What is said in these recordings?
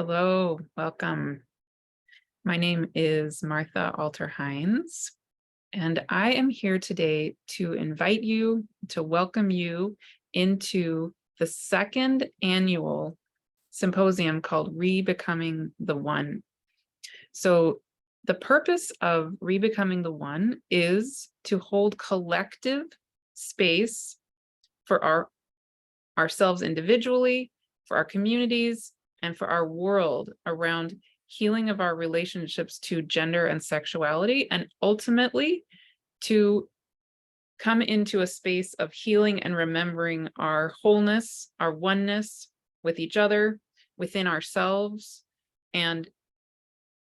Hello, welcome. My name is Martha Alter Hines, and I am here today to invite you, to welcome you into the second annual symposium called Rebecoming the One. So the purpose of Rebecoming the One is to hold collective space for ourselves individually, for our communities, and for our world around healing of our relationships to gender and sexuality, and ultimately to come into a space of healing and remembering our wholeness, our oneness with each other, within ourselves, and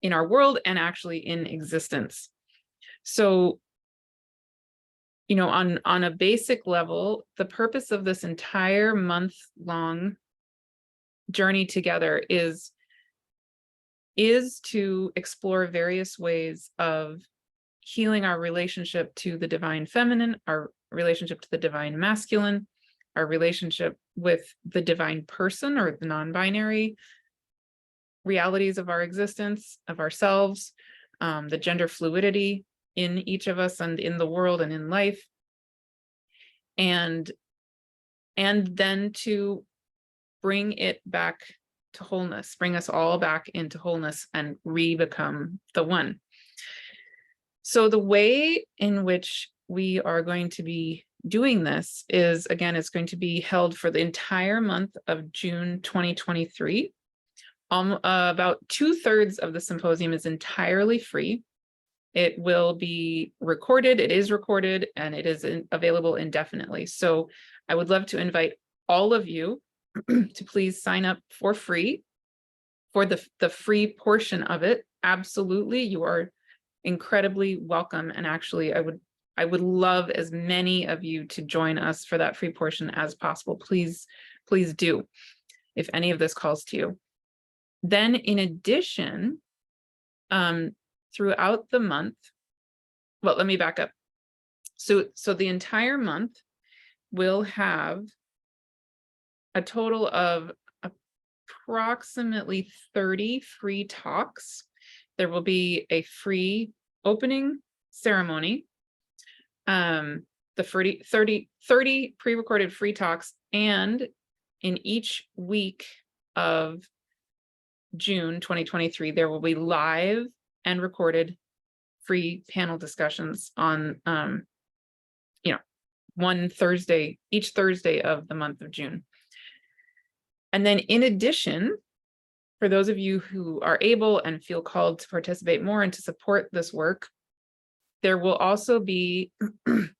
in our world, and actually in existence. So, on a basic level, the purpose of this entire month-long journey together is to explore various ways of healing our relationship to the divine feminine, our relationship to the divine masculine, our relationship with the divine person or the non-binary realities of our existence, of ourselves, the gender fluidity in each of us and in the world and in life, and then to bring it back to wholeness, bring us all back into wholeness and re-become the one. So the way in which we are going to be doing this is, again, it's going to be held for the entire month of June 2023. About 2/3 of the symposium is entirely free. It will be recorded, it is recorded, and it is available indefinitely. So I would love to invite all of you to please sign up for free for the free portion of it. Absolutely, you are incredibly welcome. And actually, I would love as many of you to join us for that free portion as possible. Please do, if any of this calls to you. Then in addition, throughout the month, well, let me back up. So the entire month will have a total of approximately 30 free talks. There will be a free opening ceremony, the 30 pre-recorded free talks, and in each week of June 2023, there will be live and recorded free panel discussions on, one Thursday, each Thursday of the month of June. And then in addition, for those of you who are able and feel called to participate more and to support this work, there will also be an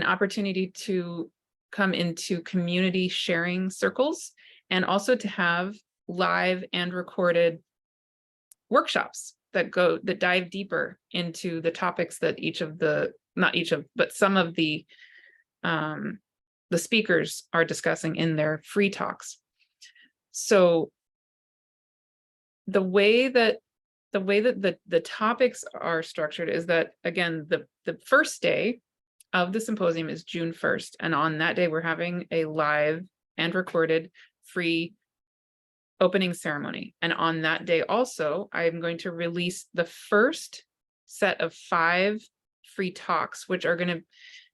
opportunity to come into community sharing circles, and also to have live and recorded workshops that dive deeper into the topics that some of the speakers are discussing in their free talks. So the way that the topics are structured is that, again, the first day of the symposium is June 1st. And on that day, we're having a live and recorded free opening ceremony. And on that day also, I'm going to release the first set of 5 free talks, which are going to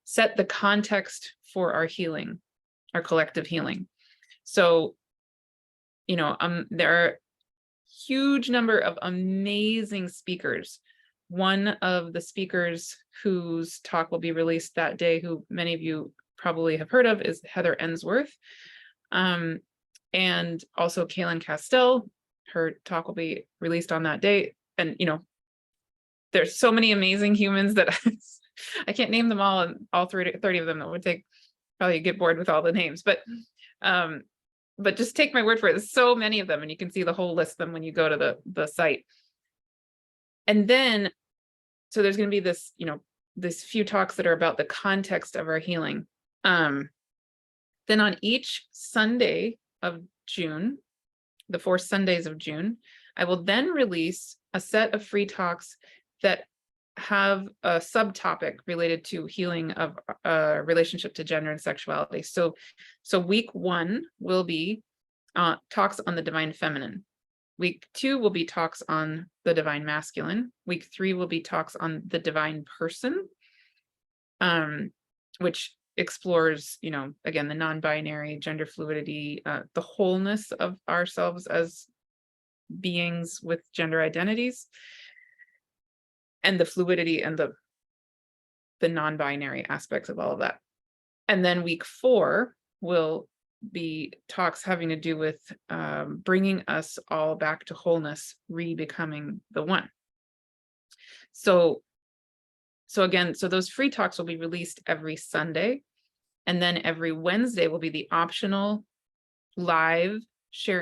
set the context for our healing, our collective healing. So, there are a huge number of amazing speakers. One of the speakers whose talk will be released that day, who many of you probably have heard of, is Heather Ensworth. And also Cayelin Castell, her talk will be released on that day. And, there's so many amazing humans that I can't name them all, and all 30 of them. That would take probably get bored with all the names, but just take my word for it. There's so many of them, and you can see the whole list of them when you go to the site. And then, so there's going to be this, this few talks that are about the context of our healing. Then on each Sunday of June, the 4 Sundays of June, I will then release a set of free talks that have a subtopic related to healing of relationship to gender and sexuality. So week 1 will be talks on the divine feminine. Week 2 will be talks on the divine masculine. Week 3 will be talks on the divine person, which explores, again, the non-binary, gender fluidity, the wholeness of ourselves as beings with gender identities, and the fluidity and the non-binary aspects of all of that. And then week 4 will be talks having to do with bringing us all back to wholeness, re-becoming the one. So again, those free talks will be released every Sunday, and then every Wednesday will be the optional live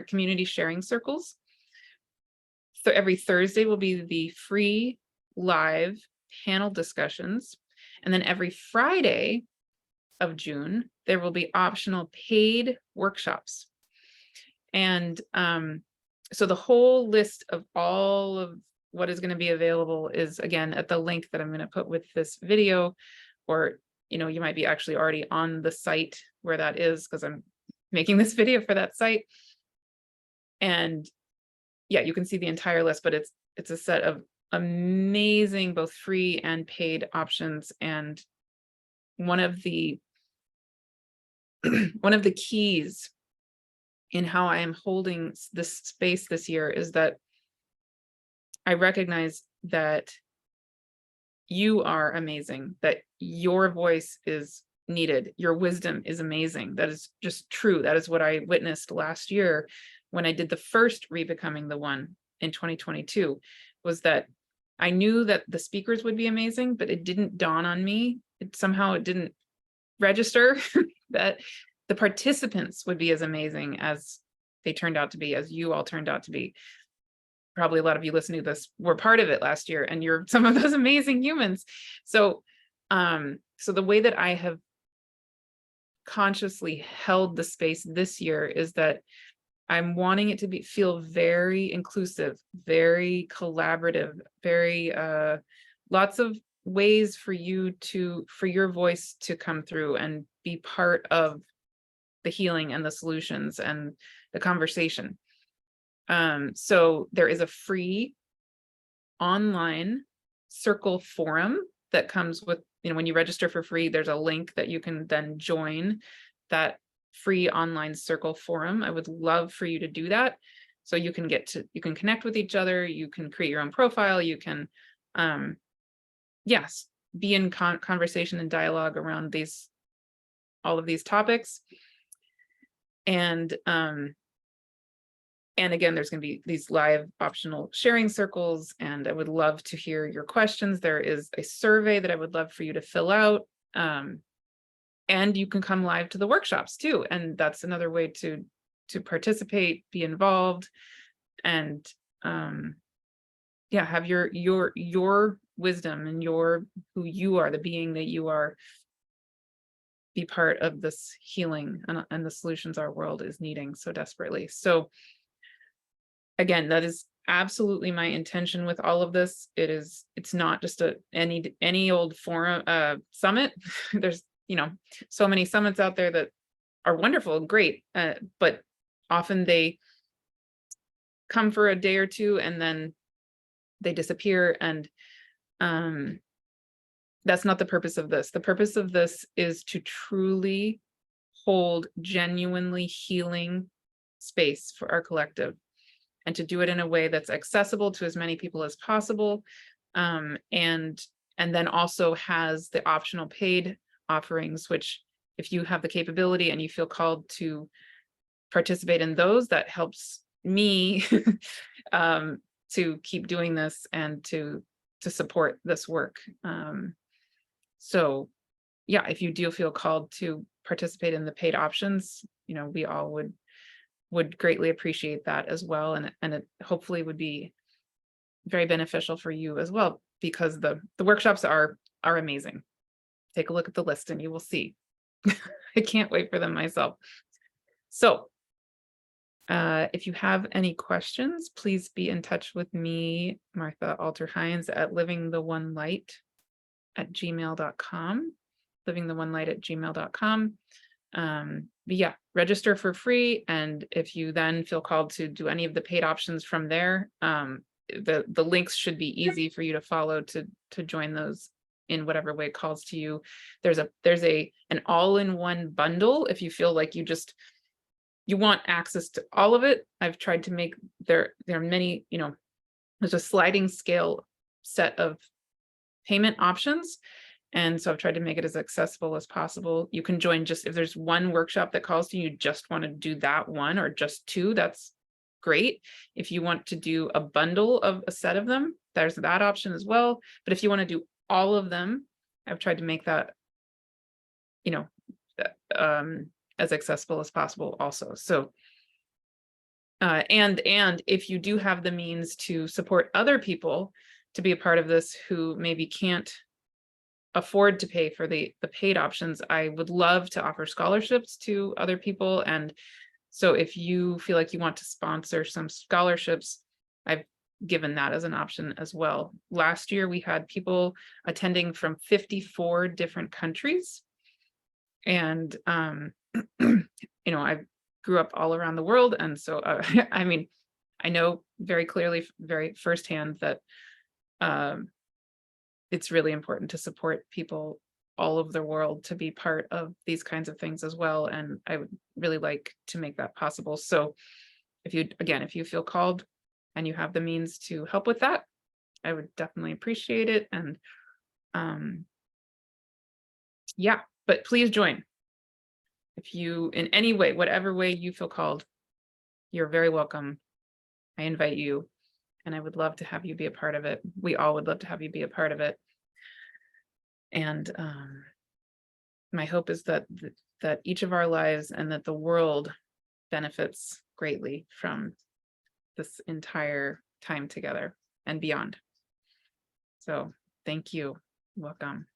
community sharing circles. So every Thursday will be the free live panel discussions, and then every Friday of June, there will be optional paid workshops. And so the whole list of all of what is going to be available is, again, at the link that I'm going to put with this video, or, you might be actually already on the site where that is, because I'm making this video for that site. And yeah, you can see the entire list, but it's a set of amazing, both free and paid options. And one of the keys in how I am holding this space this year is that I recognize that you are amazing, that your voice is needed, your wisdom is amazing. That is just true. That is what I witnessed last year when I did the first Re-Becoming the One in 2022, was that I knew that the speakers would be amazing, but it didn't dawn on me. It didn't register that the participants would be as amazing as they turned out to be, as you all turned out to be. Probably a lot of you listening to this were part of it last year, and you're some of those amazing humans. So the way that I have consciously held the space this year is that I'm wanting it to feel very inclusive, very collaborative, very lots of ways for your voice to come through and be part of the healing and the solutions and the conversation. So there is a free online circle forum that comes with, when you register for free, there's a link that you can then join that free online circle forum. I would love for you to do that. So you can connect with each other, you can create your own profile, you can, yes, be in conversation and dialogue around all of these topics. And again, there's going to be these live optional sharing circles, and I would love to hear your questions. There is a survey that I would love for you to fill out. And you can come live to the workshops too. And that's another way to participate, be involved, and have your wisdom and who you are, the being that you are, be part of this healing and the solutions our world is needing so desperately. So again, that is absolutely my intention with all of this. It's not just any old forum summit. There's so many summits out there that are wonderful and great, but often they come for a day or two and then they disappear. And that's not the purpose of this. The purpose of this is to truly hold genuinely healing space for our collective, and to do it in a way that's accessible to as many people as possible. And then also has the optional paid offerings, which if you have the capability and you feel called to participate in those, that helps me to keep doing this and to support this work. So yeah, if you do feel called to participate in the paid options, we all would greatly appreciate that as well. And it hopefully would be very beneficial for you as well, because the workshops are amazing. Take a look at the list and you will see. I can't wait for them myself. So if you have any questions, please be in touch with me, Martha Alter Hines, at livingtheonelight@gmail.com. livingtheonelight@gmail.com. yeah, register for free. And if you then feel called to do any of the paid options from there, the links should be easy for you to follow to join those in whatever way it calls to you. There's an all-in-one bundle if you feel like you want access to all of it. I've tried to make there are many, there's a sliding scale set of payment options. And so I've tried to make it as accessible as possible. You can join just if there's one workshop that calls to you, you just want to do that one or just two, that's great. If you want to do a bundle of a set of them, there's that option as well. But if you want to do all of them, I've tried to make that, as accessible as possible also. So, and if you do have the means to support other people to be a part of this who maybe can't afford to pay for the paid options, I would love to offer scholarships to other people. And so if you feel like you want to sponsor some scholarships, I've given that as an option as well. Last year, we had people attending from 54 different countries. And, I grew up all around the world. And so, I mean, I know very clearly, very firsthand that it's really important to support people all over the world to be part of these kinds of things as well. And I would really like to make that possible. So if you feel called and you have the means to help with that, I would definitely appreciate it. And yeah, but please join. If you, in any way, whatever way you feel called, you're very welcome. I invite you. And I would love to have you be a part of it. We all would love to have you be a part of it. And my hope is that each of our lives and that the world benefits greatly from this entire time together and beyond. So thank you. Welcome.